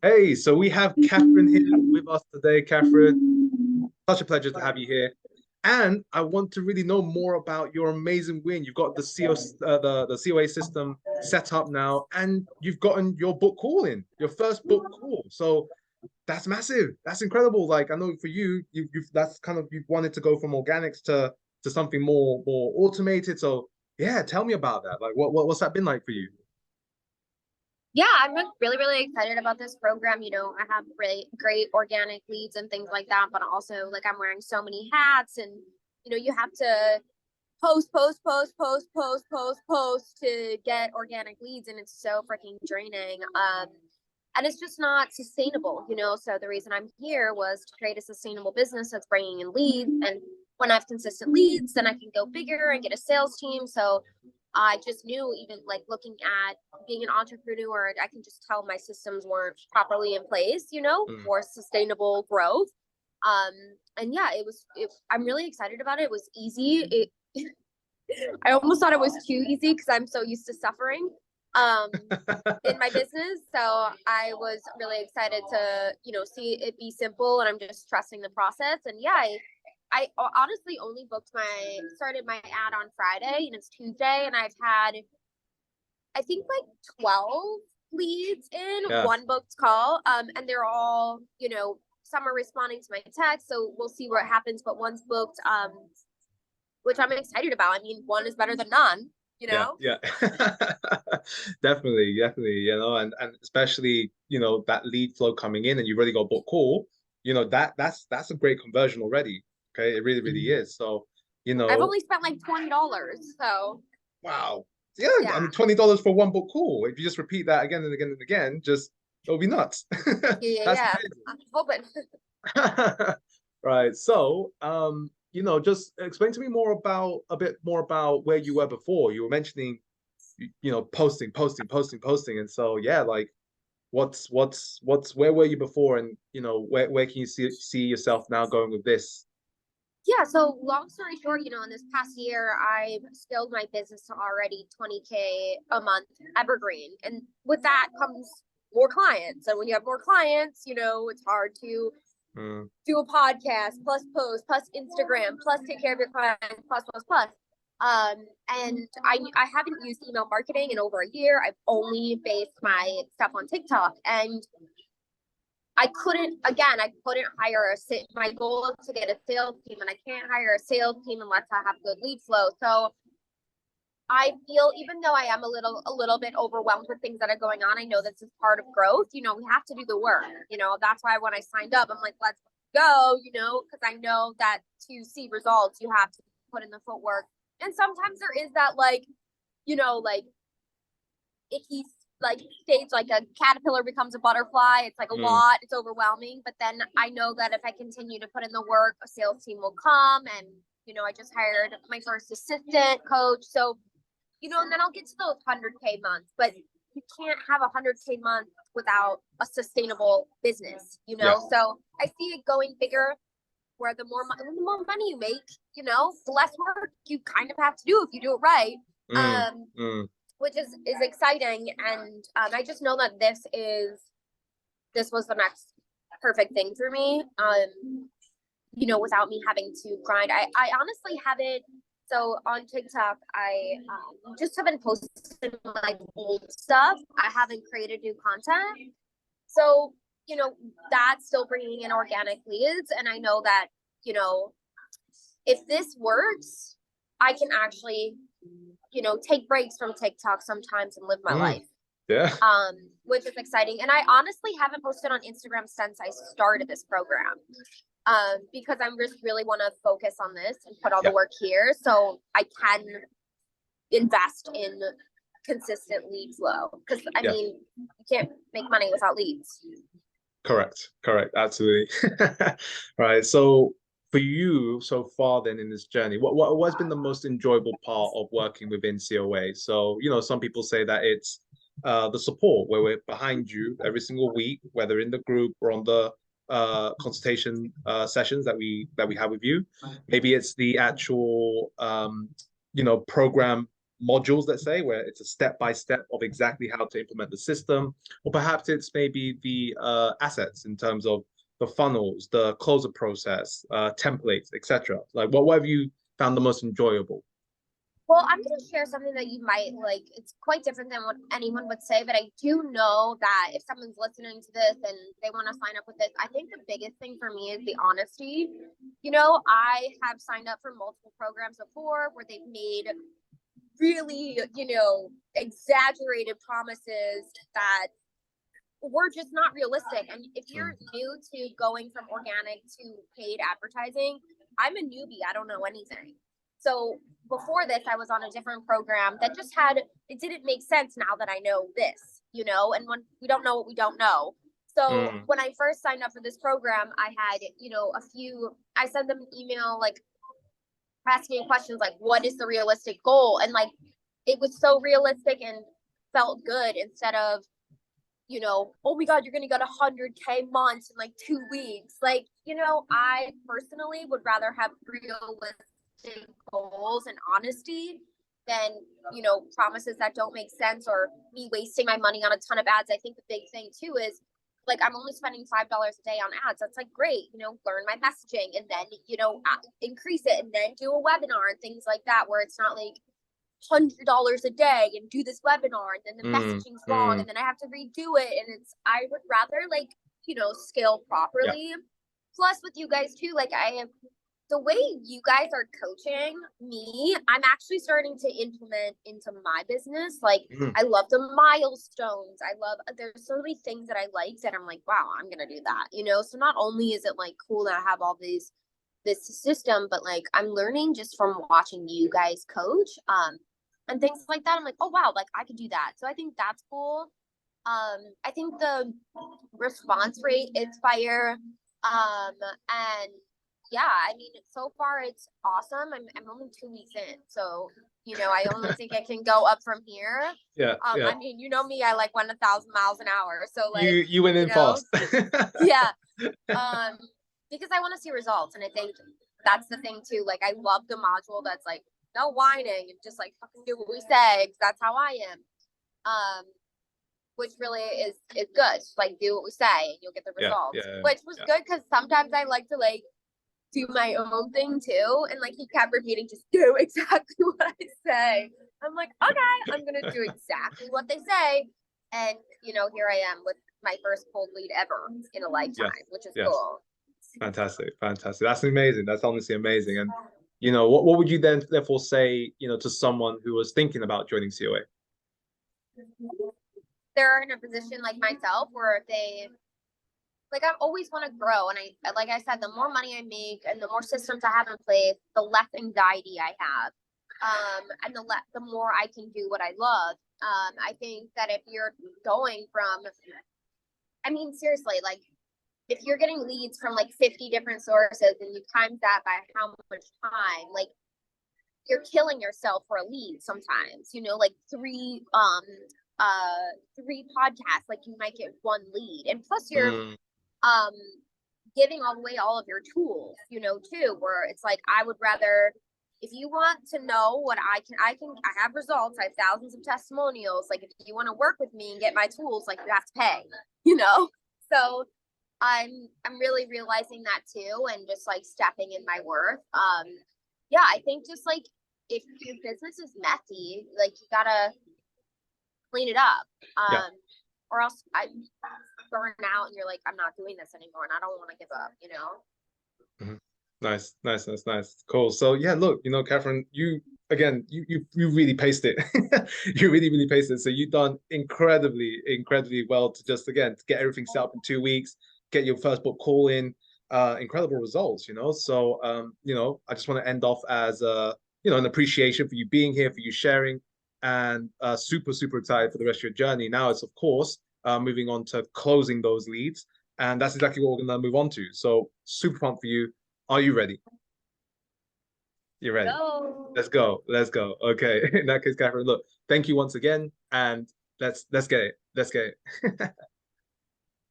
Hey, so we have Kathryn here with us today. Kathryn, such a pleasure to have you here. And I want to really know more about your amazing win. You've got the the COA system set up now, and you've gotten your book call in, your first book call. So that's massive. That's incredible. Like I know for you, you've that's kind of you've wanted to go from organics to something more automated. So yeah, tell me about that. Like what's that been like for you? Yeah, I'm like really excited about this program. I have really great organic leads and things like that, but also like I'm wearing so many hats and you have to post to get organic leads and it's so freaking draining. And it's just not sustainable. So the reason I'm here was to create a sustainable business that's bringing in leads. And when I have consistent leads, then I can go bigger and get a sales team. So I just knew, even like looking at being an entrepreneur, I can just tell my systems weren't properly in place, Mm. for sustainable growth. Um, and yeah, I'm really excited about it. It was easy. I almost thought it was too easy because I'm so used to suffering um, in my business. So I was really excited to see it be simple, and I'm just trusting the process. And yeah, I honestly only started my ad on Friday and it's Tuesday, and I've had, I think, like 12 leads in Yeah. one booked call. And they're all, some are responding to my text. So we'll see what happens, but one's booked, which I'm excited about. I mean, one is better than none, you Yeah, know? yeah. Definitely, and especially, that lead flow coming in and you've already got book call, that's a great conversion already. Okay. It really is. So, I've only spent like $20. So wow. Yeah, I yeah. mean $20 for one book call. If you just repeat that again and again and again, just it'll be nuts. That's Yeah. I'm hoping. right. So, just explain to me a bit more about where you were before. You were mentioning, posting. And so, yeah, like where were you before? And, where can you see yourself now going with this? Yeah, so long story short, in this past year, I've scaled my business to already 20K a month evergreen. And with that comes more clients. And when you have more clients, it's hard to Mm, do a podcast, plus post, plus Instagram, plus take care of your clients, plus. And I haven't used email marketing in over a year. I've only based my stuff on TikTok. And I couldn't hire my goal is to get a sales team, and I can't hire a sales team unless I have good lead flow. So I feel, even though I am a little bit overwhelmed with things that are going on, I know this is part of growth. We have to do the work. That's why when I signed up, I'm like, let's go, because I know that to see results, you have to put in the footwork. And sometimes there is that, like icky, like stage, like a caterpillar becomes a butterfly. It's like a mm, lot, it's overwhelming, but then I know that if I continue to put in the work, a sales team will come. And I just hired my first assistant coach. So and then I'll get to those 100K months, but you can't have 100K month without a sustainable business, yeah. So I see it going bigger, where the more money you make, the less work you kind of have to do if you do it right. Mm, um mm, which is exciting. And I just know that this was the next perfect thing for me. Without me having to grind. I honestly haven't. So on TikTok, I just haven't posted like old stuff. I haven't created new content. So, that's still bringing in organic leads. And I know that, you know, if this works, I can actually, take breaks from TikTok sometimes and live my mm, life. yeah. Which is exciting. And I honestly haven't posted on Instagram since I started this program. Because I just really want to focus on this and put all the Yeah. work here so I can invest in consistent lead flow. Because I Yeah. mean, you can't make money without leads. Correct, absolutely. Right. So for you so far then in this journey, what's been the most enjoyable part of working within COA? So, some people say that it's the support where we're behind you every single week, whether in the group or on the consultation sessions that we have with you. Maybe it's the actual program modules, let's say, where it's a step by step of exactly how to implement the system, or perhaps it's maybe the assets in terms of the funnels, the closer process, templates, etc. Like, what have you found the most enjoyable? Well, I'm going to share something that you might like. It's quite different than what anyone would say, but I do know that if someone's listening to this and they want to sign up with this, I think the biggest thing for me is the honesty. You know, I have signed up for multiple programs before where they've made really, you know, exaggerated promises that were just not realistic. And if you're new to going from organic to paid advertising, I'm a newbie. I don't know anything. So before this, I was on a different program that just had, it didn't make sense now that I know this, you know, and when we don't know what we don't know. So when I first signed up for this program, I had, you know, I sent them an email, like asking questions like, what is the realistic goal? And like, it was so realistic and felt good instead of, you know, oh my God, you're going to get 100K months in like 2 weeks. Like, you know, I personally would rather have realistic goals and honesty than, you know, promises that don't make sense or me wasting my money on a ton of ads. I think the big thing too is like, I'm only spending $5 a day on ads. That's like, great, you know, learn my messaging and then, you know, increase it and then do a webinar and things like that, where it's not like $100 a day and do this webinar and then the messaging's wrong and then I have to redo it. And I would rather like, you know, scale properly. Plus with you guys too, like the way you guys are coaching me, I'm actually starting to implement into my business. Like I love the milestones. There's so many things that I like that I'm like, wow, I'm going to do that, you know? So not only is it like cool that I have all this system, but like I'm learning just from watching you guys coach, and things like that. I'm like, oh wow, like I could do that. So I think that's cool. I think the response rate is fire. And yeah, I mean, so far it's awesome. I'm only 2 weeks in, so you know, I only think I can go up from here. I mean, you know me, I like went 1,000 miles an hour, so like you went in fast. Yeah. Because I want to see results, and I think that's the thing too. Like I love the module that's like no whining and just like fucking do what we say, because that's how I am. Which really is good. Just, like do what we say and you'll get the results. Which was good because sometimes I like to like do my own thing too, and like he kept repeating, just do exactly what I say. I'm like, okay, I'm gonna do exactly what they say, and you know, here I am with my first cold lead ever in a lifetime, which is cool. Fantastic. That's amazing. That's honestly amazing. And you know, what would you then therefore say, you know, to someone who was thinking about joining COA? They're in a position like myself where they like, I always want to grow. And like I said, the more money I make and the more systems I have in place, the less anxiety I have. And the more I can do what I love. I think that if you're going from, I mean, seriously, like if you're getting leads from like 50 different sources and you times that by how much time, like you're killing yourself for a lead sometimes, you know, like three podcasts, like you might get one lead. And plus you're giving away all of your tools, you know, too, where it's like, I would rather, if you want to know what I have results, I have thousands of testimonials. Like if you want to work with me and get my tools, like you have to pay, you know? So I'm really realizing that too, and just like stepping in my worth. Yeah, I think just like if your business is messy, like you gotta clean it up. Or else I burn out and you're like, I'm not doing this anymore and I don't want to give up, you know? Nice. Cool. So yeah, look, you know, Kathryn, you really paced it. You really paced it. So you've done incredibly well to just to get everything set up in 2 weeks, get your first book call in, incredible results, you know. So you know, I just want to end off as you know, an appreciation for you being here, for you sharing, and super excited for the rest of your journey. Now it's of course moving on to closing those leads, and that's exactly what we're going to move on to. So super pumped for you. Are you ready? You're ready. Go. Let's go. Okay. In that case, Kathryn, look, thank you once again, and let's get it.